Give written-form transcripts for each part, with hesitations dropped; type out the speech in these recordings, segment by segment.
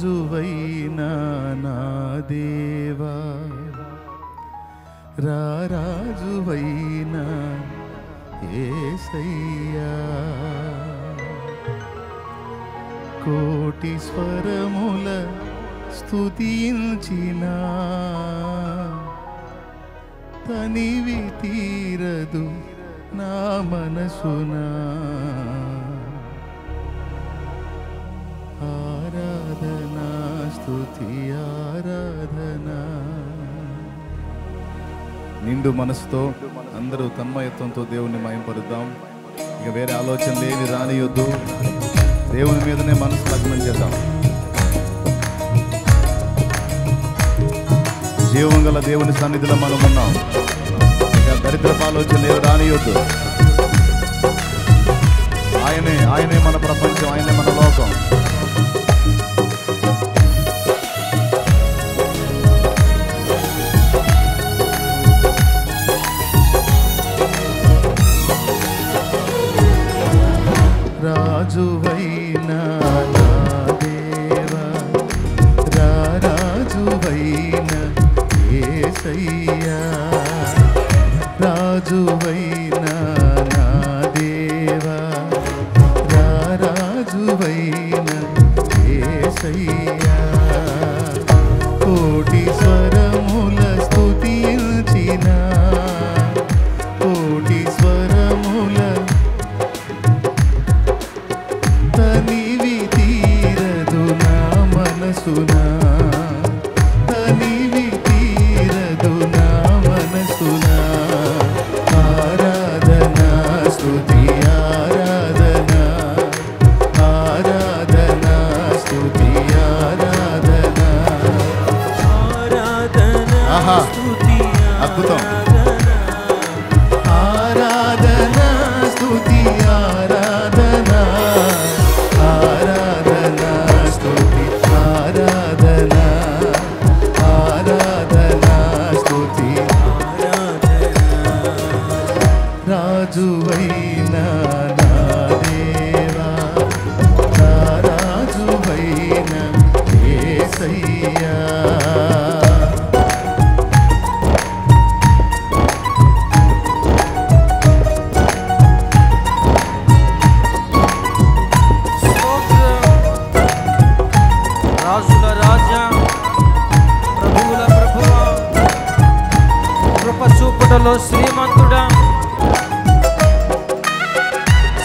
రాజువైన నా దేవా, రాజువైన యేసయ్యా, కోటి స్వరముల స్తుతించిన తనివి తీరదు నా మనసునా. ఆరాధనా స్తుతి ఆరాధనా. నిండు మనసుతో అందరూ తన్మయత్వంతో దేవుణ్ణి మహింపరుద్దాం. ఇక వేరే ఆలోచనలు ఏమి రానియొద్దు. దేవుని మీదనే మనసు లగ్నం చేద్దాం. జీవం గల దేవుని సన్నిధిలో మనం ఉన్నాం. ఇక దరిద్రపు ఆలోచనలు ఏమి రానియొద్దు. ఆయనే మన ప్రపంచం, ఆయనే మన లోకం. రాజువైన నా దేవా, రాజువైన యేసయ్యా, రాజువైన నా దేవా, రాజువైన యేసయ్యా, కోటి స్వరముల స్తుతించిన, కోటి స్వరముల తనివి తీరదు నా మనసునా, తనివి తీరదు నా మనసునా. ఆరాధనా స్తుతి ఆరాధనా, ఆరాధనా స్తుతి ఆరాధనా. ఆహా, అద్భుతం. ఆరాధనా స్తుతి ఆరాధనా, ఆరాధనా స్తుతి ఆరాధనా, ఆరాధనా స్తుతి ఆరాధనా. రాజువైన నా దేవా, రాజువైన యేసయ్యా, చూపుటలో శ్రీమంతుడా,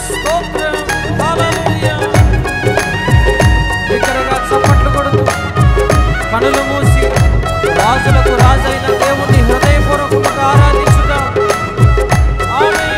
స్తోత్రం, హల్లెలూయా. బిగ్గరగా చప్పట్లు కొడుతూ కనులు మూసి రాజులకు రాజైన దేవుని హృదయపూర్వకంగా ఆరాధించుదాం. ఆమేన్.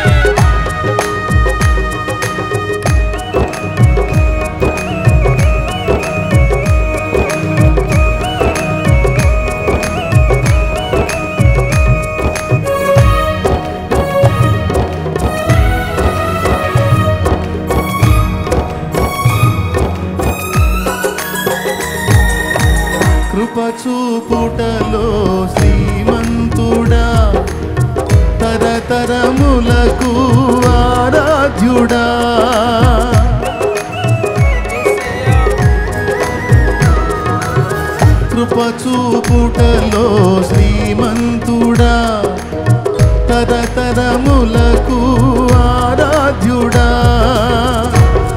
కృపచూపుటలో శ్రీమంతుడా, తరతరములకు ఆరాధ్యుడా, కృపచూపుటలో శ్రీమంతుడా, తరతరములకు ఆరాధ్యుడా,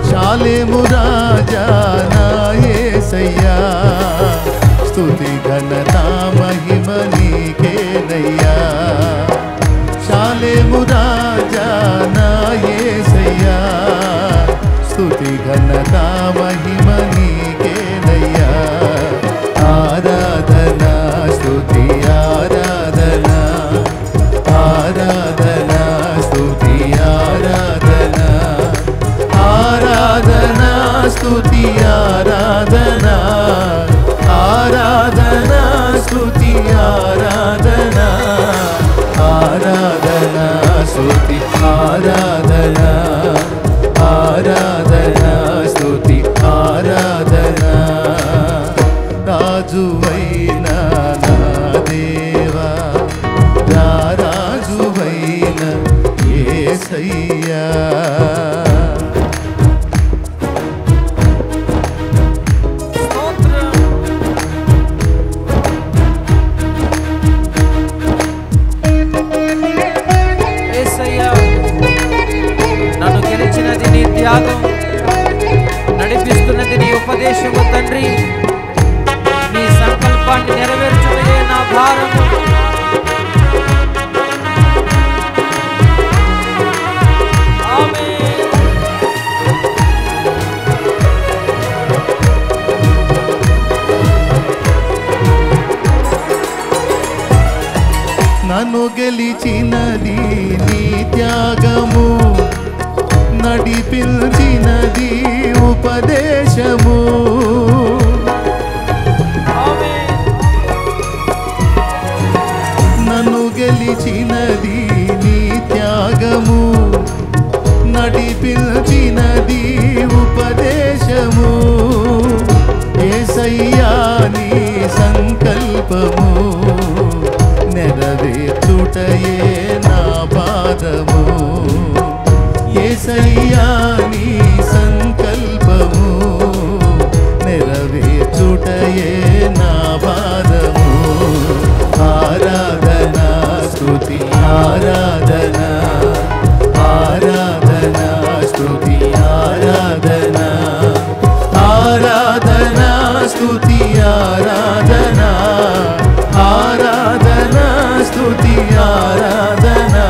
శాలేము రాజా నా యేసయ్యా, స్తుతి ఘనత మహిమ నీకేనయ్యా. శాలేము రాజా నా యేసయ్యా, స్తుతి ఘనత మహిమ నీకేనయ్యా. ఆరాధనా స్తుతి ఆరాధనా, ఆరాధనా స్తుతి ఆరాధనా, ఆరాధనా స్తుతి ఆరాధనా, ఆరాధనా స్తుతి ఆరాధనా, ఆరాధనా స్తుతి ఆరాధనా, ఆరాధనా స్తుతి ఆరాధనా. రాజువైన నా దేవా, రాజువైన యేసయ్యా, స్తోత్రం, తండ్రి, నీ సంకల్పాన్ని నెరవేర్చుటయే నా భారము. ఆమేన్. నన్ను గెలిచినది నీ త్యాగము, నడిపించినది ఉపదేశము. నన్ను గెలిచినది నీ త్యాగము, నడిపించినది ఉపదేశము. యేసయ్యా నీ సంకల్పము నెరవేర్చుటయే నా భారము. యేసయ్యా నీ సంకల్పము నెరవేర్చుటయే నా భారము. ఆరాధనా స్తుతి ఆరాధనా, ఆరాధనా స్తుతి ఆరాధనా, ఆరాధనా స్తుతి ఆరాధనా, ఆరాధనా స్తుతి ఆరాధనా,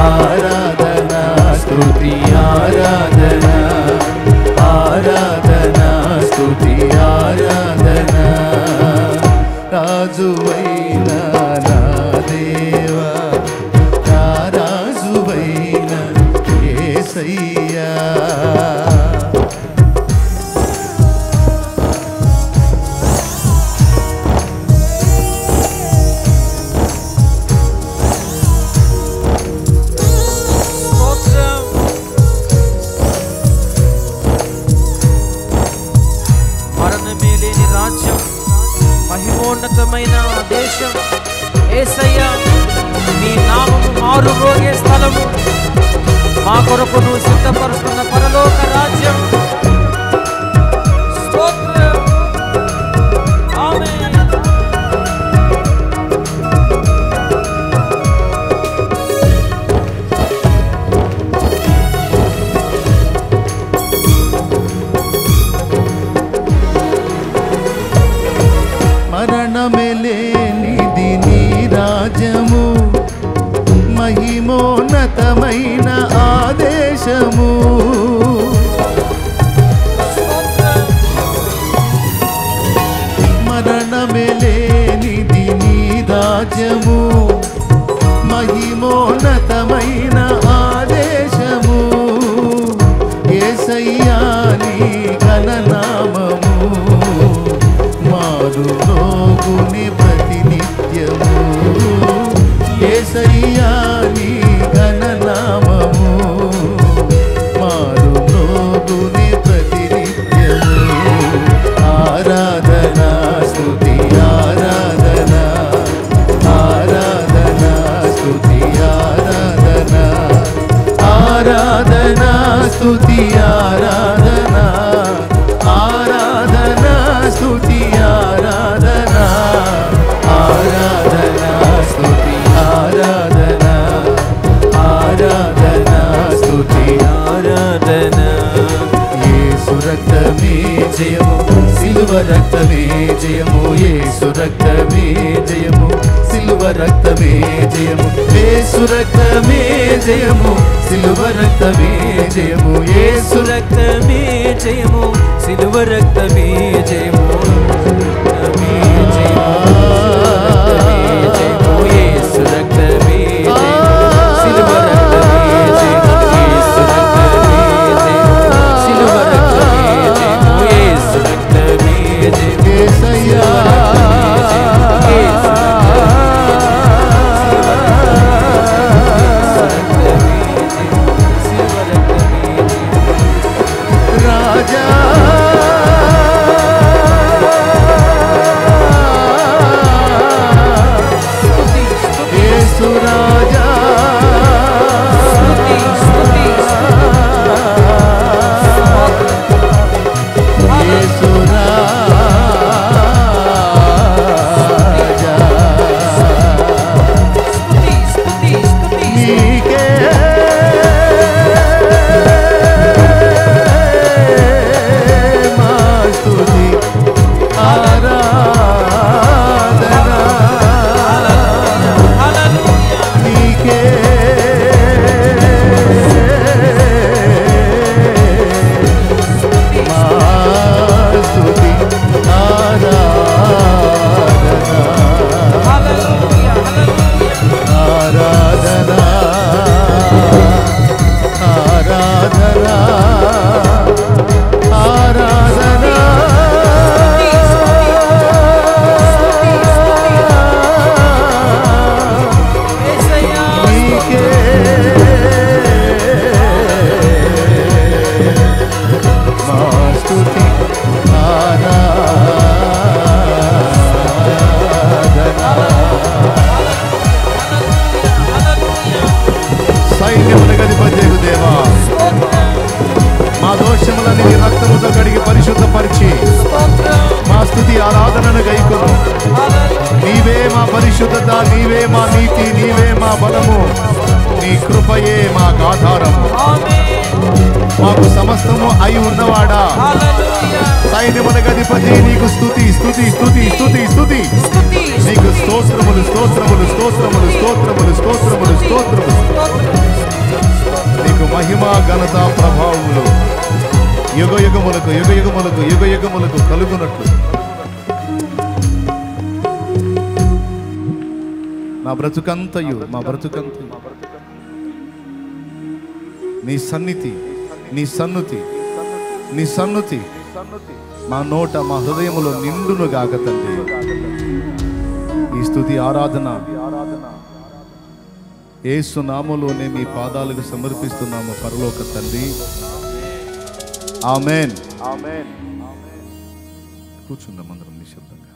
ఆరాధనా స్తుతి ఆరాధనా, ఆరాధనా స్తుతి ఆరాధనా. రాజువైన నా దేవా, నా రాజువైన యేసయ్యా. మహిమోన్నతమైన దేశం యేసయ్యా, నీ నామము మారు మోగే స్థలము, మా కొరకు నువ్వు సిద్ధపరుస్తున్న పరలోక రాజ్యం. స్తోత్రం. ఆమేన్. మరణమే లేనిది నీ రాజ్యము, మహిమోన్నతమైన ఆదేశము. మరణమే లేనిది నీ రాజ్యము, మహిమోన్నతమైన ఆదేశము. యేసయ్యా నీ ఘననామము మారు రోగుని ప్రతినిత్యము. యేసయ్యా నీ ఘననామము మారు రోగుని ప్రతినిత్యము. ఆరాధనా స్తుతి ఆరాధనా, ఆరాధనా స్తుతి ఆరాధనా, ఆరాధనా స్తుతి ఆరాధనా, ఆరాధనా స్తుతి ఆరాధనా, ఆరాధనా స్తుతి ఆరాధనా, ఆరాధనా స్తుతి ఆరాధనా. యేసు రక్తమే జయము, సిలువ రక్తమే జయము, యేసు రక్తమే జయము, సిలువ రక్తమే జయము, యేసు రక్తమే జయము, సిలువ రక్తమే జయము, యేసు రక్తమే జయము, సిలువ రక్తమే జయము, రక్తమే జయము, యేసు రక్తమే జయము, సిలువ రక్తమే జయము, యేసు రక్తమే జయము, సిలువ రక్తమే జయము, యేసు రక్తమే జయము, యేసయ్యా రాజా ఆరాధనను గైకొను. నీవే మా పరిశుద్ధత, నీవే మా నీతి, నీవే మా బలము, నీ కృపయే మాకు ఆధారము. మాకు సమస్తము అయి ఉన్నవాడా, సైన్యములకు అధిపతి, నీకు స్తుతి స్తుతి స్తుతి స్తుతి స్తుతి. నీకు స్తోత్రములు స్తోత్రములు స్తోత్రములు స్తోత్రములు స్తోత్రములు స్తోత్రములు. నీకు మహిమ ఘనత ప్రభావములు యుగ యుగములకు యుగ యుగములకు యుగ యుగములకు కలుగునట్లు మా బ్రతుకంతయు నీ సన్నిధి, నీ సన్నుతి, నీ సన్నుతి మా నోట మా హృదయములో నిండునుగాక తండ్రి. ఈ స్తుతి ఆరాధన యేసు నామములోనే మీ పాదాలకు సమర్పిస్తున్నాము పరలోక తండ్రి. ఆమేన్. కూర్చుందాం అందరం నిశ్శబ్దంగా.